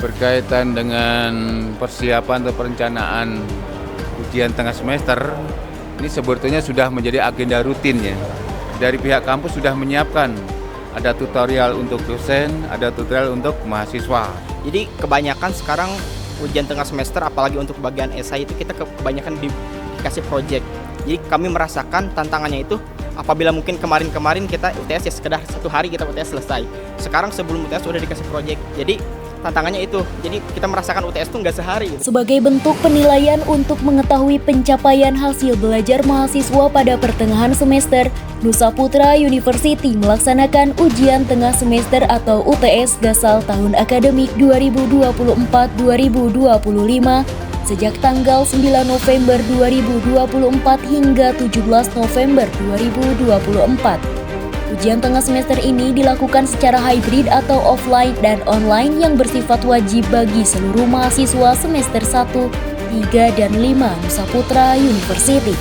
Berkaitan dengan persiapan atau perencanaan ujian tengah semester, ini sebetulnya sudah menjadi agenda rutin ya. Dari pihak kampus sudah menyiapkan, ada tutorial untuk dosen, ada tutorial untuk mahasiswa. Jadi kebanyakan sekarang ujian tengah semester, apalagi untuk bagian esai itu kita kebanyakan dikasih project. Jadi kami merasakan tantangannya itu apabila mungkin kemarin-kemarin kita UTS ya sekedar satu hari kita UTS selesai. Sekarang sebelum UTS sudah dikasih project. Jadi tantangannya itu, jadi kita merasakan UTS itu nggak sehari. Sebagai bentuk penilaian untuk mengetahui pencapaian hasil belajar mahasiswa pada pertengahan semester, Nusa Putra University melaksanakan ujian tengah semester atau UTS Gasal tahun akademik 2024-2025 sejak tanggal 9 November 2024 hingga 17 November 2024. Ujian tengah semester ini dilakukan secara hybrid atau offline dan online yang bersifat wajib bagi seluruh mahasiswa semester 1, 3, dan 5 Nusa Putra University.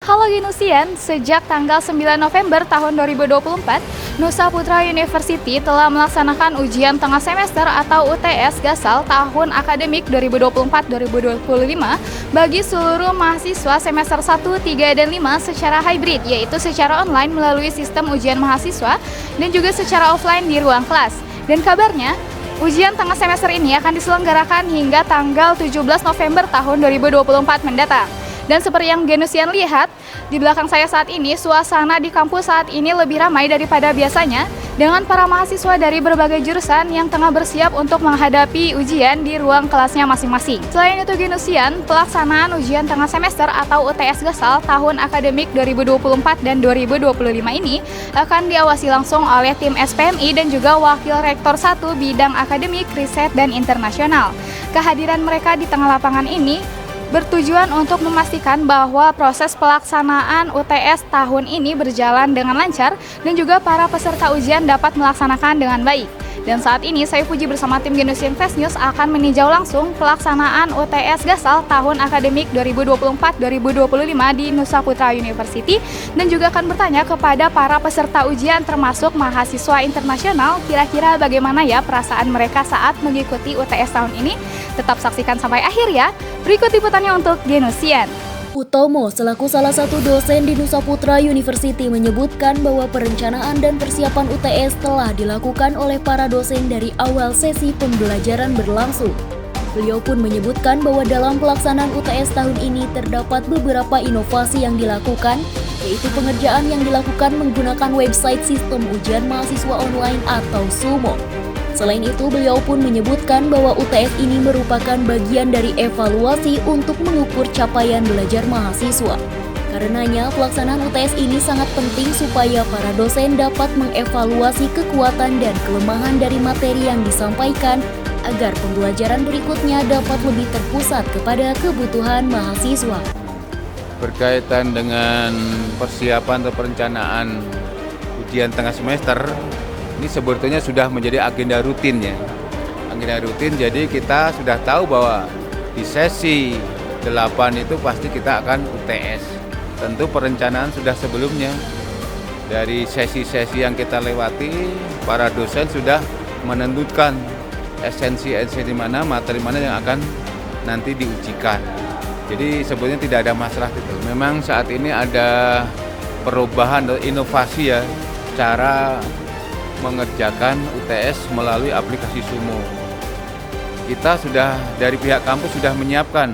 Halo Genusian, sejak tanggal 9 November tahun 2024, Nusa Putra University telah melaksanakan ujian tengah semester atau UTS Gasal tahun akademik 2024-2025 bagi seluruh mahasiswa semester 1, 3, dan 5 secara hybrid, yaitu secara online melalui sistem ujian mahasiswa dan juga secara offline di ruang kelas. Dan kabarnya, ujian tengah semester ini akan diselenggarakan hingga tanggal 17 November tahun 2024 mendatang. Dan seperti yang Genusian lihat, di belakang saya saat ini, suasana di kampus saat ini lebih ramai daripada biasanya dengan para mahasiswa dari berbagai jurusan yang tengah bersiap untuk menghadapi ujian di ruang kelasnya masing-masing. Selain itu Genusian, pelaksanaan ujian tengah semester atau UTS Gasal tahun akademik 2024 dan 2025 ini akan diawasi langsung oleh tim SPMI dan juga Wakil Rektor 1 Bidang Akademik, Riset, dan Internasional. Kehadiran mereka di tengah lapangan ini bertujuan untuk memastikan bahwa proses pelaksanaan UTS tahun ini berjalan dengan lancar dan juga para peserta ujian dapat melaksanakan dengan baik. Dan saat ini saya Puji bersama tim Genusian Flash News akan meninjau langsung pelaksanaan UTS Gasal tahun akademik 2024-2025 di Nusa Putra University dan juga akan bertanya kepada para peserta ujian termasuk mahasiswa internasional kira-kira bagaimana ya perasaan mereka saat mengikuti UTS tahun ini. Tetap saksikan sampai akhir ya. Berikut liputannya untuk Genusian. Utomo selaku salah satu dosen di Nusa Putra University menyebutkan bahwa perencanaan dan persiapan UTS telah dilakukan oleh para dosen dari awal sesi pembelajaran berlangsung. Beliau pun menyebutkan bahwa dalam pelaksanaan UTS tahun ini terdapat beberapa inovasi yang dilakukan, yaitu pengerjaan yang dilakukan menggunakan website sistem ujian mahasiswa online atau SUMO. Selain itu, beliau pun menyebutkan bahwa UTS ini merupakan bagian dari evaluasi untuk mengukur capaian belajar mahasiswa. Karenanya, pelaksanaan UTS ini sangat penting supaya para dosen dapat mengevaluasi kekuatan dan kelemahan dari materi yang disampaikan agar pembelajaran berikutnya dapat lebih terpusat kepada kebutuhan mahasiswa. Berkaitan dengan persiapan atau perencanaan ujian tengah semester, ini sebetulnya sudah menjadi agenda rutin ya. Agenda rutin, jadi kita sudah tahu bahwa di sesi 8 itu pasti kita akan UTS. Tentu perencanaan sudah sebelumnya. Dari sesi-sesi yang kita lewati, para dosen sudah menentukan esensi-esensi mana, materi mana yang akan nanti diujikan. Jadi sebetulnya tidak ada masalah itu. Memang saat ini ada perubahan atau inovasi ya, cara mengerjakan UTS melalui aplikasi SUMO. Kita sudah dari pihak kampus sudah menyiapkan,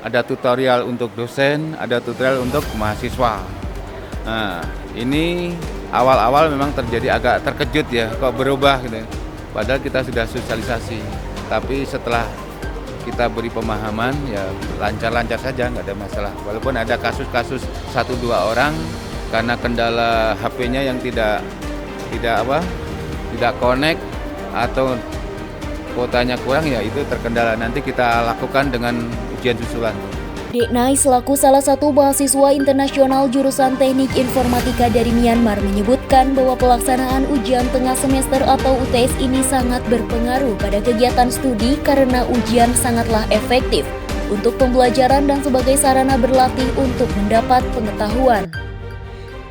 ada tutorial untuk dosen, ada tutorial untuk mahasiswa. Nah, ini awal-awal memang terjadi agak terkejut ya, kok berubah gitu. Padahal kita sudah sosialisasi, tapi setelah kita beri pemahaman ya lancar-lancar saja, nggak ada masalah. Walaupun ada kasus-kasus 1-2 orang karena kendala HP-nya yang tidak connect atau kuotanya kurang ya itu terkendala. Nanti kita lakukan dengan ujian susulan. Deknai selaku salah satu mahasiswa internasional jurusan Teknik Informatika dari Myanmar menyebutkan bahwa pelaksanaan ujian tengah semester atau UTS ini sangat berpengaruh pada kegiatan studi karena ujian sangatlah efektif untuk pembelajaran dan sebagai sarana berlatih untuk mendapat pengetahuan.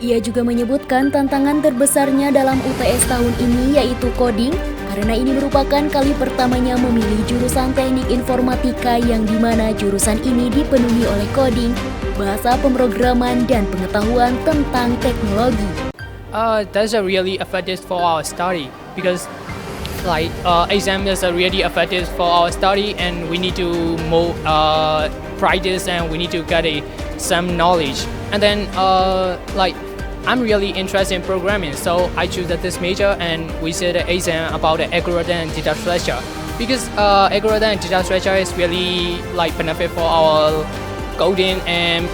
Ia juga menyebutkan tantangan terbesarnya dalam UTS tahun ini yaitu coding, karena ini merupakan kali pertamanya memilih jurusan teknik informatika yang dimana jurusan ini dipenuhi oleh coding, bahasa pemrograman, dan pengetahuan tentang teknologi. That's a really effective for our study because exam is a really effective for our study and we need to more practice and we need to get some knowledge. And then I'm really interested in programming, so I choose this major and we said the exam about the algorithm and data structure because algorithm and data structure is really benefit for our coding and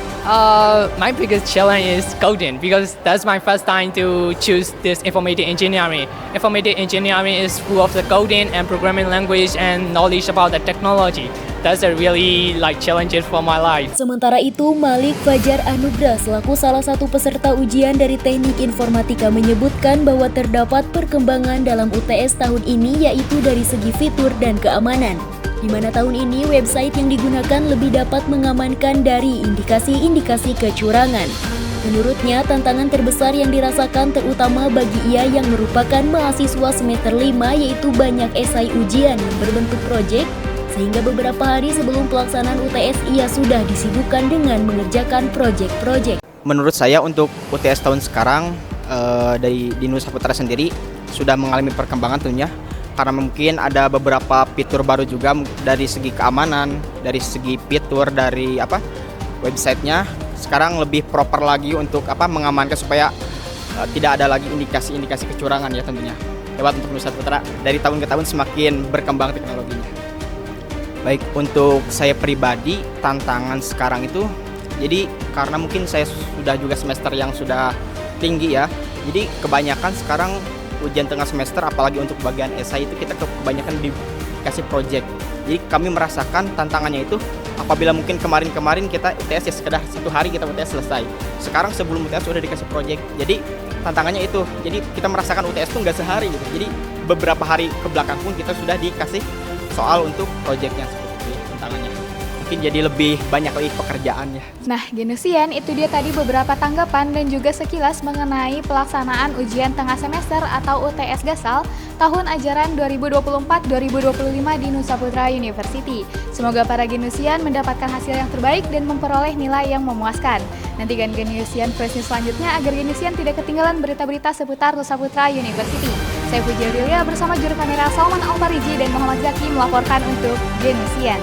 my biggest challenge is coding because that's my first time to choose this information engineering. Information engineering is full of the coding and programming language and knowledge about the technology. That's a really challenges for my life. Sementara itu, Malik Fajar Anugrah selaku salah satu peserta ujian dari Teknik Informatika menyebutkan bahwa terdapat perkembangan dalam UTS tahun ini yaitu dari segi fitur dan keamanan, di mana tahun ini website yang digunakan lebih dapat mengamankan dari indikasi-indikasi kecurangan. Menurutnya, tantangan terbesar yang dirasakan terutama bagi ia yang merupakan mahasiswa semester 5 yaitu banyak esai ujian yang berbentuk proyek, sehingga beberapa hari sebelum pelaksanaan UTS ia sudah disibukkan dengan mengerjakan proyek-proyek. Menurut saya untuk UTS tahun sekarang di Nusa Putra sendiri sudah mengalami perkembangan tentunya, karena mungkin ada beberapa fitur baru juga dari segi keamanan, dari segi fitur dari websitenya sekarang lebih proper lagi untuk mengamankan supaya tidak ada lagi indikasi-indikasi kecurangan ya tentunya. Lewat untuk Nusa Putra dari tahun ke tahun semakin berkembang teknologinya. Baik, untuk saya pribadi tantangan sekarang itu jadi karena mungkin saya sudah juga semester yang sudah tinggi ya, jadi kebanyakan sekarang ujian tengah semester apalagi untuk bagian esai itu kita kebanyakan dikasih project. Jadi kami merasakan tantangannya itu apabila mungkin kemarin kita UTS ya sekedar 1 hari kita UTS selesai. Sekarang sebelum UTS sudah dikasih project. Jadi tantangannya itu. Jadi kita merasakan UTS itu nggak sehari gitu. Jadi beberapa hari ke belakang pun kita sudah dikasih soal untuk projectnya seperti itu tantangannya. Mungkin jadi lebih banyak lagi pekerjaannya. Nah, Genusian, itu dia tadi beberapa tanggapan dan juga sekilas mengenai pelaksanaan ujian tengah semester atau UTS Gasal tahun ajaran 2024-2025 di Nusa Putra University. Semoga para Genusian mendapatkan hasil yang terbaik dan memperoleh nilai yang memuaskan. Nantikan Genusian versi selanjutnya agar Genusian tidak ketinggalan berita-berita seputar Nusa Putra University. Saya Puji Aurelia bersama juru kamera Salman Alfariji dan Muhammad Zaki melaporkan untuk Genusian.